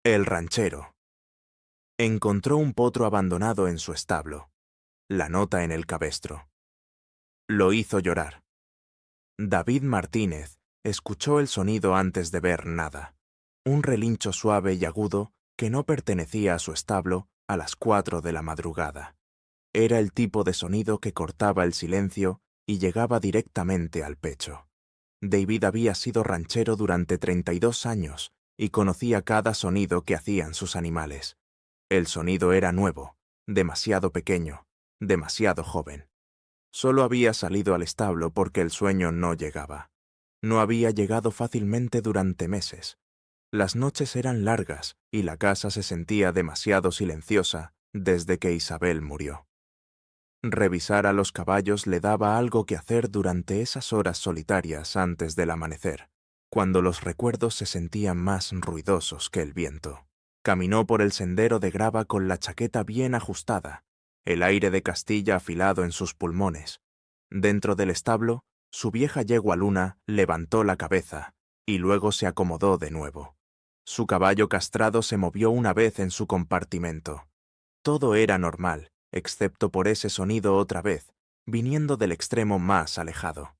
El ranchero encontró un potro abandonado en su establo. La nota en el cabestro lo hizo llorar. David Martínez escuchó el sonido antes de ver nada. Un relincho suave y agudo que no pertenecía a su establo a las 4 de la madrugada. Era el tipo de sonido que cortaba el silencio y llegaba directamente al pecho. David había sido ranchero durante 32 años y conocía cada sonido que hacían sus animales. El sonido era nuevo, demasiado pequeño, demasiado joven. Solo había salido al establo porque el sueño no llegaba. No había llegado fácilmente durante meses. Las noches eran largas y la casa se sentía demasiado silenciosa desde que Isabel murió. Revisar a los caballos le daba algo que hacer durante esas horas solitarias antes del amanecer, cuando los recuerdos se sentían más ruidosos que el viento. Caminó por el sendero de grava con la chaqueta bien ajustada, el aire de Castilla afilado en sus pulmones. Dentro del establo, su vieja yegua Luna levantó la cabeza y luego se acomodó de nuevo. Su caballo castrado se movió una vez en su compartimento. Todo era normal, excepto por ese sonido otra vez, viniendo del extremo más alejado.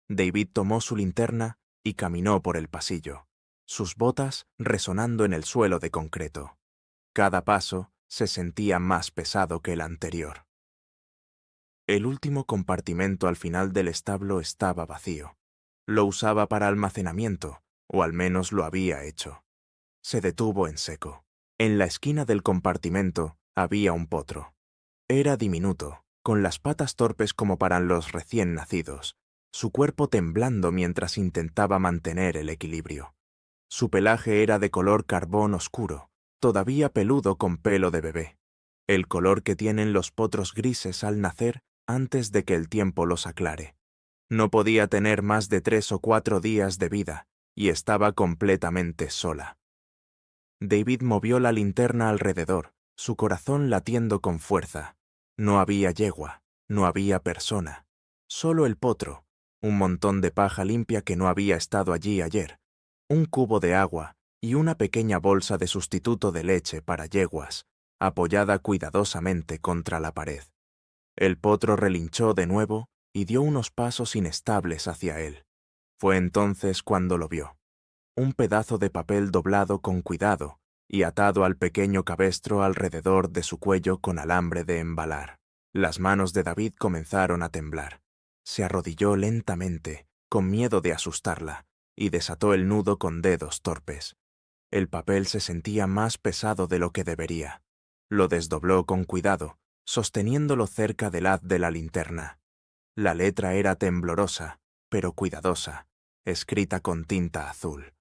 David tomó su linterna y caminó por el pasillo, sus botas resonando en el suelo de concreto. Cada paso se sentía más pesado que el anterior. El último compartimento al final del establo estaba vacío. Lo usaba para almacenamiento, o al menos lo había hecho. Se detuvo en seco. En la esquina del compartimento había un potro. Era diminuto, con las patas torpes como para los recién nacidos, su cuerpo temblando mientras intentaba mantener el equilibrio. Su pelaje era de color carbón oscuro, todavía peludo con pelo de bebé, el color que tienen los potros grises al nacer antes de que el tiempo los aclare. No podía tener más de 3 o 4 días de vida y estaba completamente sola. David movió la linterna alrededor, su corazón latiendo con fuerza. No había yegua, no había persona, solo el potro, un montón de paja limpia que no había estado allí ayer, un cubo de agua y una pequeña bolsa de sustituto de leche para yeguas, apoyada cuidadosamente contra la pared. El potro relinchó de nuevo y dio unos pasos inestables hacia él. Fue entonces cuando lo vio. Un pedazo de papel doblado con cuidado y atado al pequeño cabestro alrededor de su cuello con alambre de embalar. Las manos de David comenzaron a temblar. Se arrodilló lentamente, con miedo de asustarla, y desató el nudo con dedos torpes. El papel se sentía más pesado de lo que debería. Lo desdobló con cuidado, sosteniéndolo cerca del haz de la linterna. La letra era temblorosa, pero cuidadosa, escrita con tinta azul.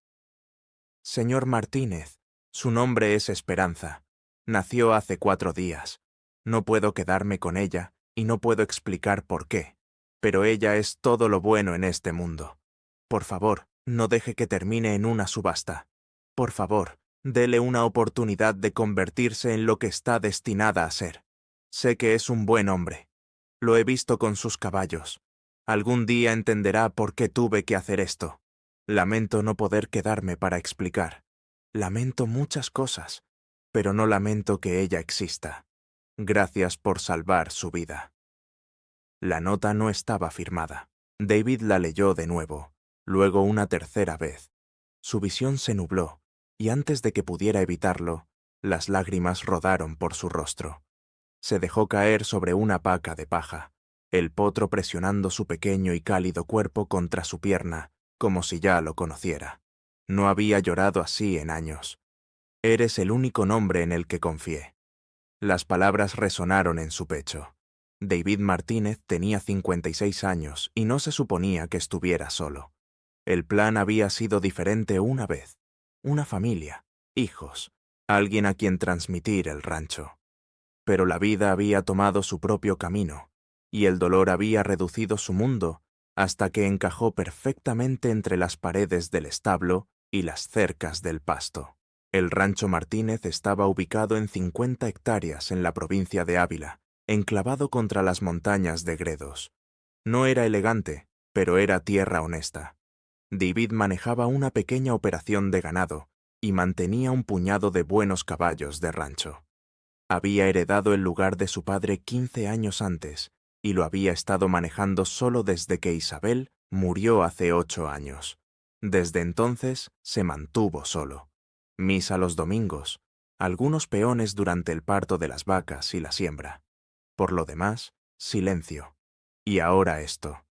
Señor Martínez, su nombre es Esperanza. Nació hace 4 días. No puedo quedarme con ella y no puedo explicar por qué, pero ella es todo lo bueno en este mundo. Por favor, no deje que termine en una subasta. Por favor, dele una oportunidad de convertirse en lo que está destinada a ser. Sé que es un buen hombre. Lo he visto con sus caballos. Algún día entenderá por qué tuve que hacer esto. Lamento no poder quedarme para explicar. Lamento muchas cosas, pero no lamento que ella exista. Gracias por salvar su vida. La nota no estaba firmada. David la leyó de nuevo, luego una tercera vez. Su visión se nubló, y antes de que pudiera evitarlo, las lágrimas rodaron por su rostro. Se dejó caer sobre una paca de paja, el potro presionando su pequeño y cálido cuerpo contra su pierna, como si ya lo conociera. No había llorado así en años. Eres el único nombre en el que confié. Las palabras resonaron en su pecho. David Martínez tenía 56 años y no se suponía que estuviera solo. El plan había sido diferente una vez. Una familia, hijos, alguien a quien transmitir el rancho. Pero la vida había tomado su propio camino, y el dolor había reducido su mundo hasta que encajó perfectamente entre las paredes del establo y las cercas del pasto. El rancho Martínez estaba ubicado en 50 hectáreas en la provincia de Ávila, enclavado contra las montañas de Gredos. No era elegante, pero era tierra honesta. David manejaba una pequeña operación de ganado, y mantenía un puñado de buenos caballos de rancho. Había heredado el lugar de su padre 15 años antes y lo había estado manejando solo desde que Isabel murió hace 8 años. Desde entonces se mantuvo solo. Misa los domingos, algunos peones durante el parto de las vacas y la siembra. Por lo demás, silencio. Y ahora esto.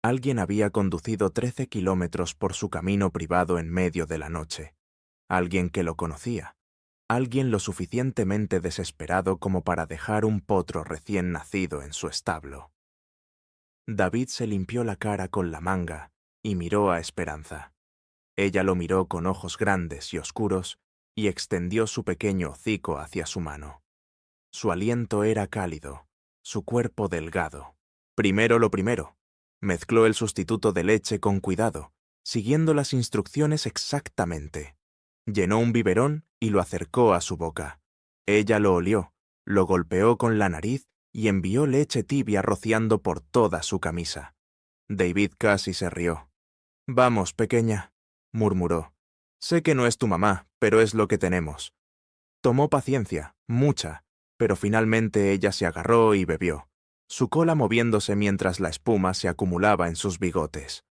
Alguien había conducido 13 kilómetros por su camino privado en medio de la noche. Alguien que lo conocía. Alguien lo suficientemente desesperado como para dejar un potro recién nacido en su establo. David se limpió la cara con la manga y miró a Esperanza. Ella lo miró con ojos grandes y oscuros y extendió su pequeño hocico hacia su mano. Su aliento era cálido, su cuerpo delgado. Primero lo primero. Mezcló el sustituto de leche con cuidado, siguiendo las instrucciones exactamente. Llenó un biberón y lo acercó a su boca. Ella lo olió, lo golpeó con la nariz y envió leche tibia rociando por toda su camisa. David casi se rió. «Vamos, pequeña», murmuró. «Sé que no es tu mamá, pero es lo que tenemos». Tomó paciencia, mucha, pero finalmente ella se agarró y bebió, su cola moviéndose mientras la espuma se acumulaba en sus bigotes.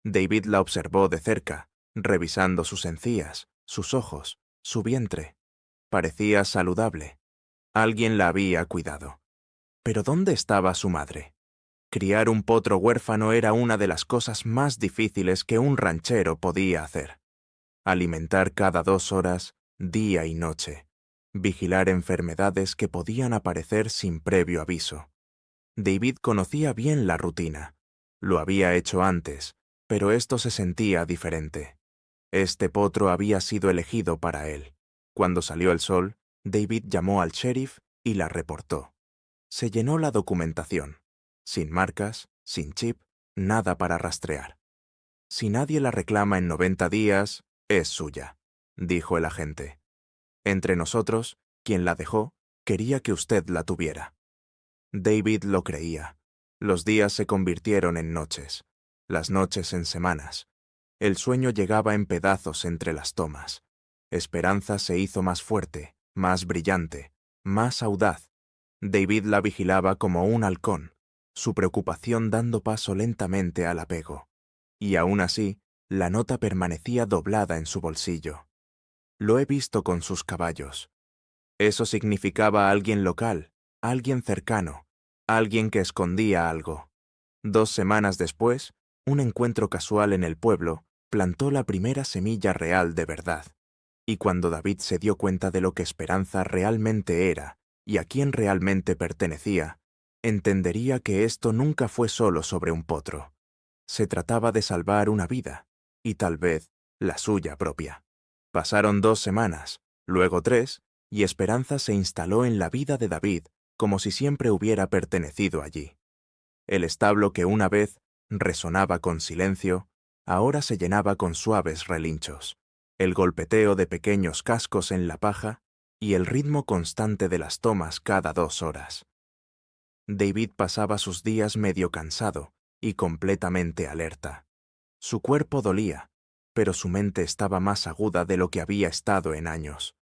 David la observó de cerca, revisando sus encías, sus ojos, su vientre. Parecía saludable. Alguien la había cuidado. Pero ¿dónde estaba su madre? Criar un potro huérfano era una de las cosas más difíciles que un ranchero podía hacer. Alimentar cada 2 horas, día y noche. Vigilar enfermedades que podían aparecer sin previo aviso. David conocía bien la rutina. Lo había hecho antes, pero esto se sentía diferente. Este potro había sido elegido para él. Cuando salió el sol, David llamó al sheriff y la reportó. Se llenó la documentación. Sin marcas, sin chip, nada para rastrear. Si nadie la reclama en 90 días, es suya, dijo el agente. Entre nosotros, quien la dejó, quería que usted la tuviera. David lo creía. Los días se convirtieron en noches, las noches en semanas. El sueño llegaba en pedazos entre las tomas. Esperanza se hizo más fuerte, más brillante, más audaz. David la vigilaba como un halcón, su preocupación dando paso lentamente al apego. Y aún así, la nota permanecía doblada en su bolsillo. Lo he visto con sus caballos. Eso significaba alguien local, alguien cercano, alguien que escondía algo. 2 semanas después, un encuentro casual en el pueblo plantó la primera semilla real de verdad. Y cuando David se dio cuenta de lo que Esperanza realmente era y a quién realmente pertenecía, entendería que esto nunca fue solo sobre un potro. Se trataba de salvar una vida, y tal vez la suya propia. Pasaron 2 semanas, luego 3, y Esperanza se instaló en la vida de David como si siempre hubiera pertenecido allí. El establo que una vez resonaba con silencio, ahora se llenaba con suaves relinchos, el golpeteo de pequeños cascos en la paja y el ritmo constante de las tomas cada 2 horas. David pasaba sus días medio cansado y completamente alerta. Su cuerpo dolía, pero su mente estaba más aguda de lo que había estado en años.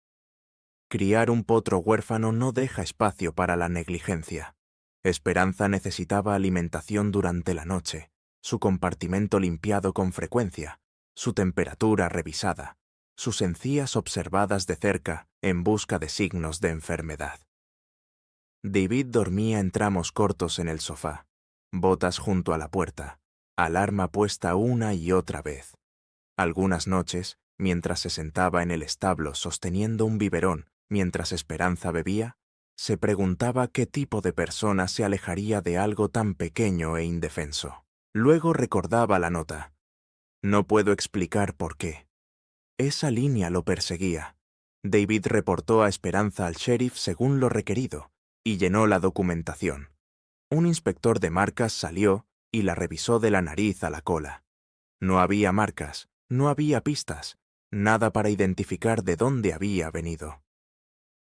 Criar un potro huérfano no deja espacio para la negligencia. Esperanza necesitaba alimentación durante la noche, su compartimento limpiado con frecuencia, su temperatura revisada, sus encías observadas de cerca en busca de signos de enfermedad. David dormía en tramos cortos en el sofá, botas junto a la puerta, alarma puesta una y otra vez. Algunas noches, mientras se sentaba en el establo sosteniendo un biberón mientras Esperanza bebía, se preguntaba qué tipo de persona se alejaría de algo tan pequeño e indefenso. Luego recordaba la nota. No puedo explicar por qué. Esa línea lo perseguía. David reportó a Esperanza al sheriff según lo requerido y llenó la documentación. Un inspector de marcas salió y la revisó de la nariz a la cola. No había marcas, no había pistas, nada para identificar de dónde había venido.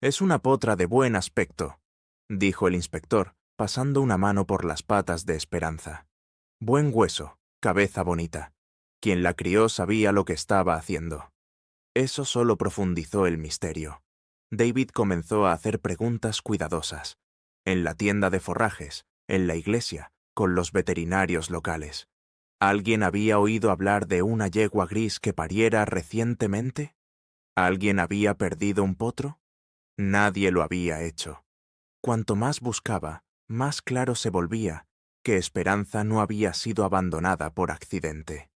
«Es una potra de buen aspecto», dijo el inspector, pasando una mano por las patas de Esperanza. «Buen hueso, cabeza bonita. Quien la crió sabía lo que estaba haciendo». Eso solo profundizó el misterio. David comenzó a hacer preguntas cuidadosas. En la tienda de forrajes, en la iglesia, con los veterinarios locales. ¿Alguien había oído hablar de una yegua gris que pariera recientemente? ¿Alguien había perdido un potro? Nadie lo había hecho. Cuanto más buscaba, más claro se volvía que Esperanza no había sido abandonada por accidente.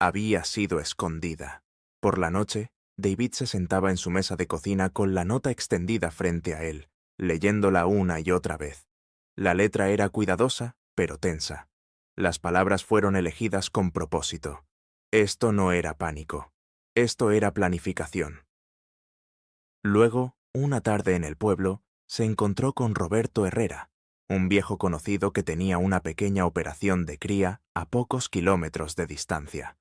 Había sido escondida. Por la noche, David se sentaba en su mesa de cocina con la nota extendida frente a él, leyéndola una y otra vez. La letra era cuidadosa, pero tensa. Las palabras fueron elegidas con propósito. Esto no era pánico. Esto era planificación. Luego, una tarde en el pueblo, se encontró con Roberto Herrera, un viejo conocido que tenía una pequeña operación de cría a pocos kilómetros de distancia.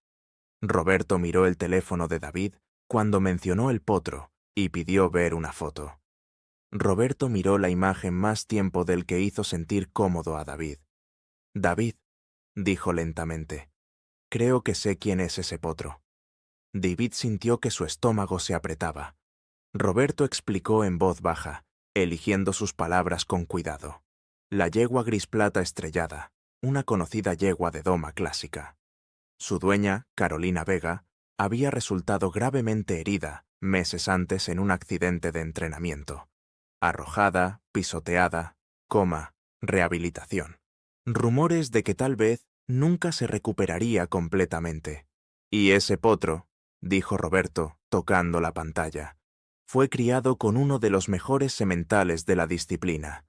Roberto miró el teléfono de David cuando mencionó el potro y pidió ver una foto. Roberto miró la imagen más tiempo del que hizo sentir cómodo a David. «David», dijo lentamente, «creo que sé quién es ese potro». David sintió que su estómago se apretaba. Roberto explicó en voz baja, eligiendo sus palabras con cuidado. La yegua gris plata estrellada, una conocida yegua de doma clásica. Su dueña, Carolina Vega, había resultado gravemente herida meses antes en un accidente de entrenamiento. Arrojada, pisoteada, coma, rehabilitación. Rumores de que tal vez nunca se recuperaría completamente. Y ese potro, dijo Roberto, tocando la pantalla, fue criado con uno de los mejores sementales de la disciplina.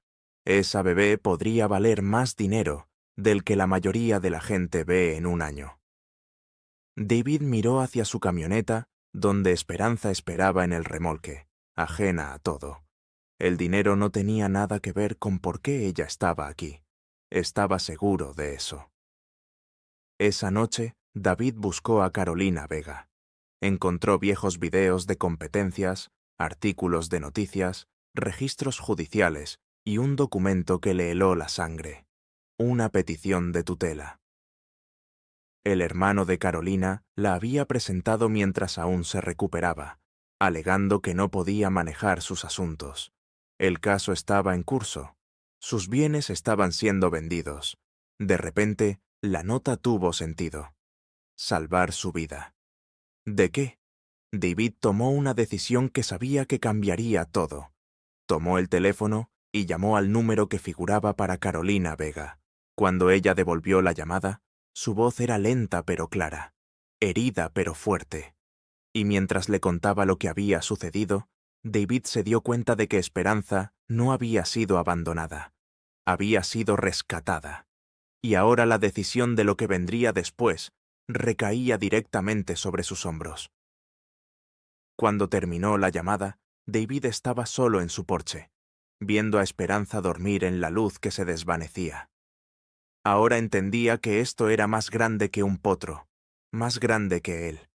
Esa bebé podría valer más dinero del que la mayoría de la gente ve en un año. David miró hacia su camioneta, donde Esperanza esperaba en el remolque, ajena a todo. El dinero no tenía nada que ver con por qué ella estaba aquí. Estaba seguro de eso. Esa noche, David buscó a Carolina Vega. Encontró viejos videos de competencias, artículos de noticias, registros judiciales y un documento que le heló la sangre. Una petición de tutela. El hermano de Carolina la había presentado mientras aún se recuperaba, alegando que no podía manejar sus asuntos. El caso estaba en curso. Sus bienes estaban siendo vendidos. De repente, la nota tuvo sentido. Salvar su vida. ¿De qué? David tomó una decisión que sabía que cambiaría todo. Tomó el teléfono y llamó al número que figuraba para Carolina Vega. Cuando ella devolvió la llamada, su voz era lenta pero clara, herida pero fuerte. Y mientras le contaba lo que había sucedido, David se dio cuenta de que Esperanza no había sido abandonada. Había sido rescatada. Y ahora la decisión de lo que vendría después recaía directamente sobre sus hombros. Cuando terminó la llamada, David estaba solo en su porche, viendo a Esperanza dormir en la luz que se desvanecía. Ahora entendía que esto era más grande que un potro, más grande que él.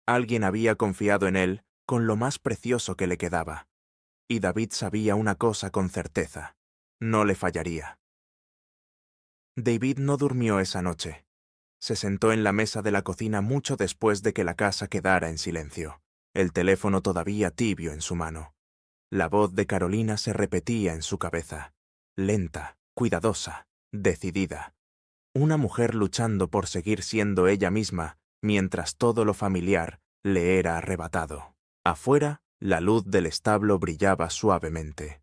Alguien había confiado en él con lo más precioso que le quedaba. Y David sabía una cosa con certeza: no le fallaría. David no durmió esa noche. Se sentó en la mesa de la cocina mucho después de que la casa quedara en silencio, el teléfono todavía tibio en su mano. La voz de Carolina se repetía en su cabeza, lenta, cuidadosa, decidida. Una mujer luchando por seguir siendo ella misma mientras todo lo familiar le era arrebatado. Afuera, la luz del establo brillaba suavemente.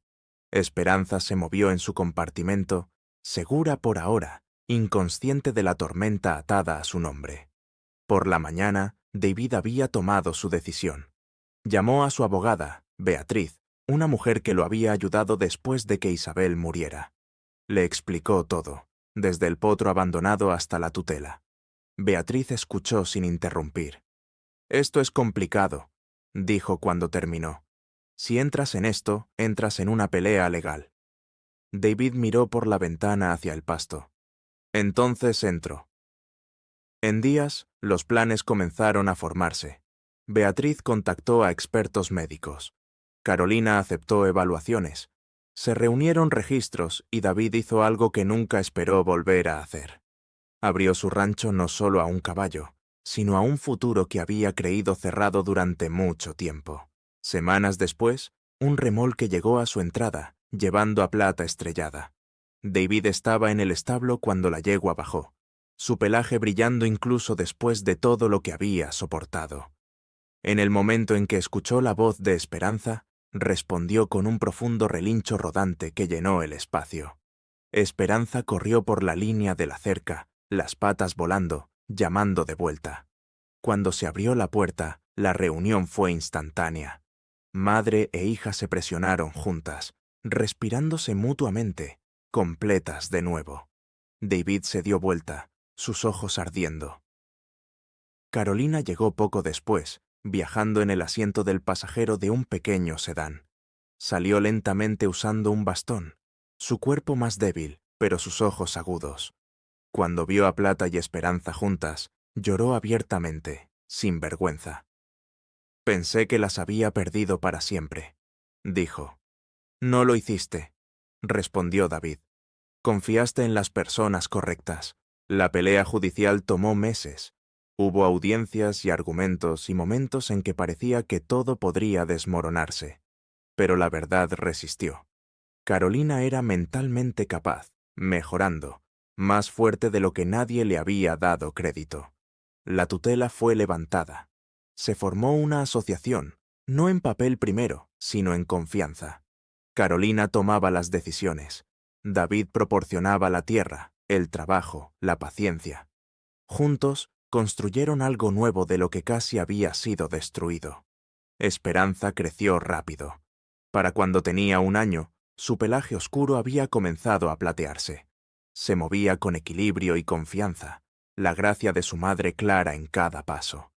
Esperanza se movió en su compartimento, segura por ahora, inconsciente de la tormenta atada a su nombre. Por la mañana, David había tomado su decisión. Llamó a su abogada, Beatriz, una mujer que lo había ayudado después de que Isabel muriera. Le explicó todo, desde el potro abandonado hasta la tutela. Beatriz escuchó sin interrumpir. «Esto es complicado», dijo cuando terminó. «Si entras en esto, entras en una pelea legal». David miró por la ventana hacia el pasto. «Entonces entro». En días, los planes comenzaron a formarse. Beatriz contactó a expertos médicos. Carolina aceptó evaluaciones. Se reunieron registros y David hizo algo que nunca esperó volver a hacer. Abrió su rancho no solo a un caballo, sino a un futuro que había creído cerrado durante mucho tiempo. Semanas después, un remolque llegó a su entrada, llevando a Plata estrellada. David estaba en el establo cuando la yegua bajó, su pelaje brillando incluso después de todo lo que había soportado. En el momento en que escuchó la voz de Esperanza, respondió con un profundo relincho rodante que llenó el espacio. Esperanza corrió por la línea de la cerca, las patas volando, llamando de vuelta. Cuando se abrió la puerta, la reunión fue instantánea. Madre e hija se presionaron juntas, respirándose mutuamente, completas de nuevo. David se dio vuelta, sus ojos ardiendo. Carolina llegó poco después, viajando en el asiento del pasajero de un pequeño sedán. Salió lentamente usando un bastón, su cuerpo más débil, pero sus ojos agudos. Cuando vio a Plata y Esperanza juntas, lloró abiertamente, sin vergüenza. «Pensé que las había perdido para siempre», dijo. «No lo hiciste», respondió David. «Confiaste en las personas correctas. La pelea judicial tomó meses. Hubo audiencias y argumentos y momentos en que parecía que todo podría desmoronarse. Pero la verdad resistió. Carolina era mentalmente capaz, mejorando, más fuerte de lo que nadie le había dado crédito. La tutela fue levantada. Se formó una asociación, no en papel primero, sino en confianza. Carolina tomaba las decisiones. David proporcionaba la tierra, el trabajo, la paciencia. Juntos, construyeron algo nuevo de lo que casi había sido destruido. Esperanza creció rápido. Para cuando tenía 1 año, su pelaje oscuro había comenzado a platearse. Se movía con equilibrio y confianza, la gracia de su madre clara en cada paso.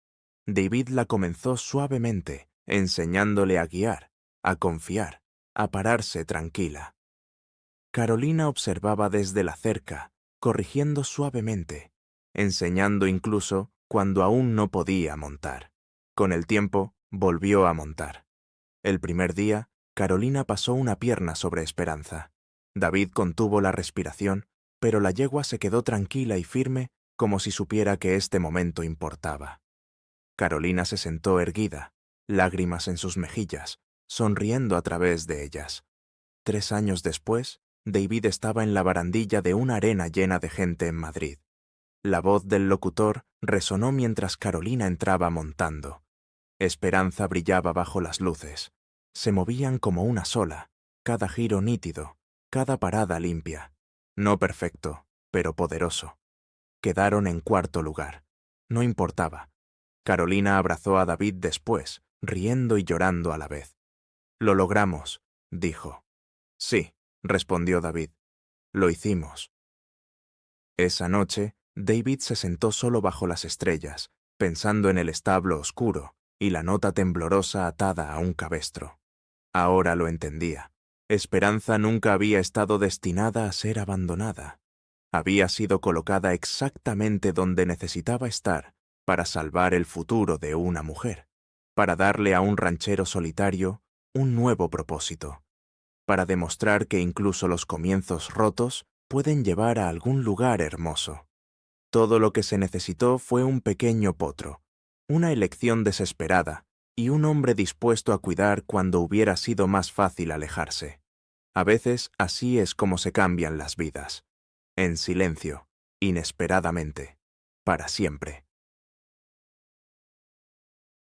David la comenzó suavemente, enseñándole a guiar, a confiar, a pararse tranquila. Carolina observaba desde la cerca, corrigiendo suavemente, enseñando incluso cuando aún no podía montar. Con el tiempo, volvió a montar. El primer día, Carolina pasó una pierna sobre Esperanza. David contuvo la respiración, pero la yegua se quedó tranquila y firme como si supiera que este momento importaba. Carolina se sentó erguida, lágrimas en sus mejillas, sonriendo a través de ellas. 3 años después, David estaba en la barandilla de una arena llena de gente en Madrid. La voz del locutor resonó mientras Carolina entraba montando. Esperanza brillaba bajo las luces. Se movían como una sola, cada giro nítido, cada parada limpia. No perfecto, pero poderoso. Quedaron en 4.º lugar. No importaba. Carolina abrazó a David después, riendo y llorando a la vez. «Lo logramos», dijo. «Sí», respondió David. «Lo hicimos». Esa noche, David se sentó solo bajo las estrellas, pensando en el establo oscuro y la nota temblorosa atada a un cabestro. Ahora lo entendía. Esperanza nunca había estado destinada a ser abandonada. Había sido colocada exactamente donde necesitaba estar para salvar el futuro de una mujer, para darle a un ranchero solitario un nuevo propósito, para demostrar que incluso los comienzos rotos pueden llevar a algún lugar hermoso. Todo lo que se necesitó fue un pequeño potro, una elección desesperada y un hombre dispuesto a cuidar cuando hubiera sido más fácil alejarse. A veces así es como se cambian las vidas. En silencio, inesperadamente, para siempre.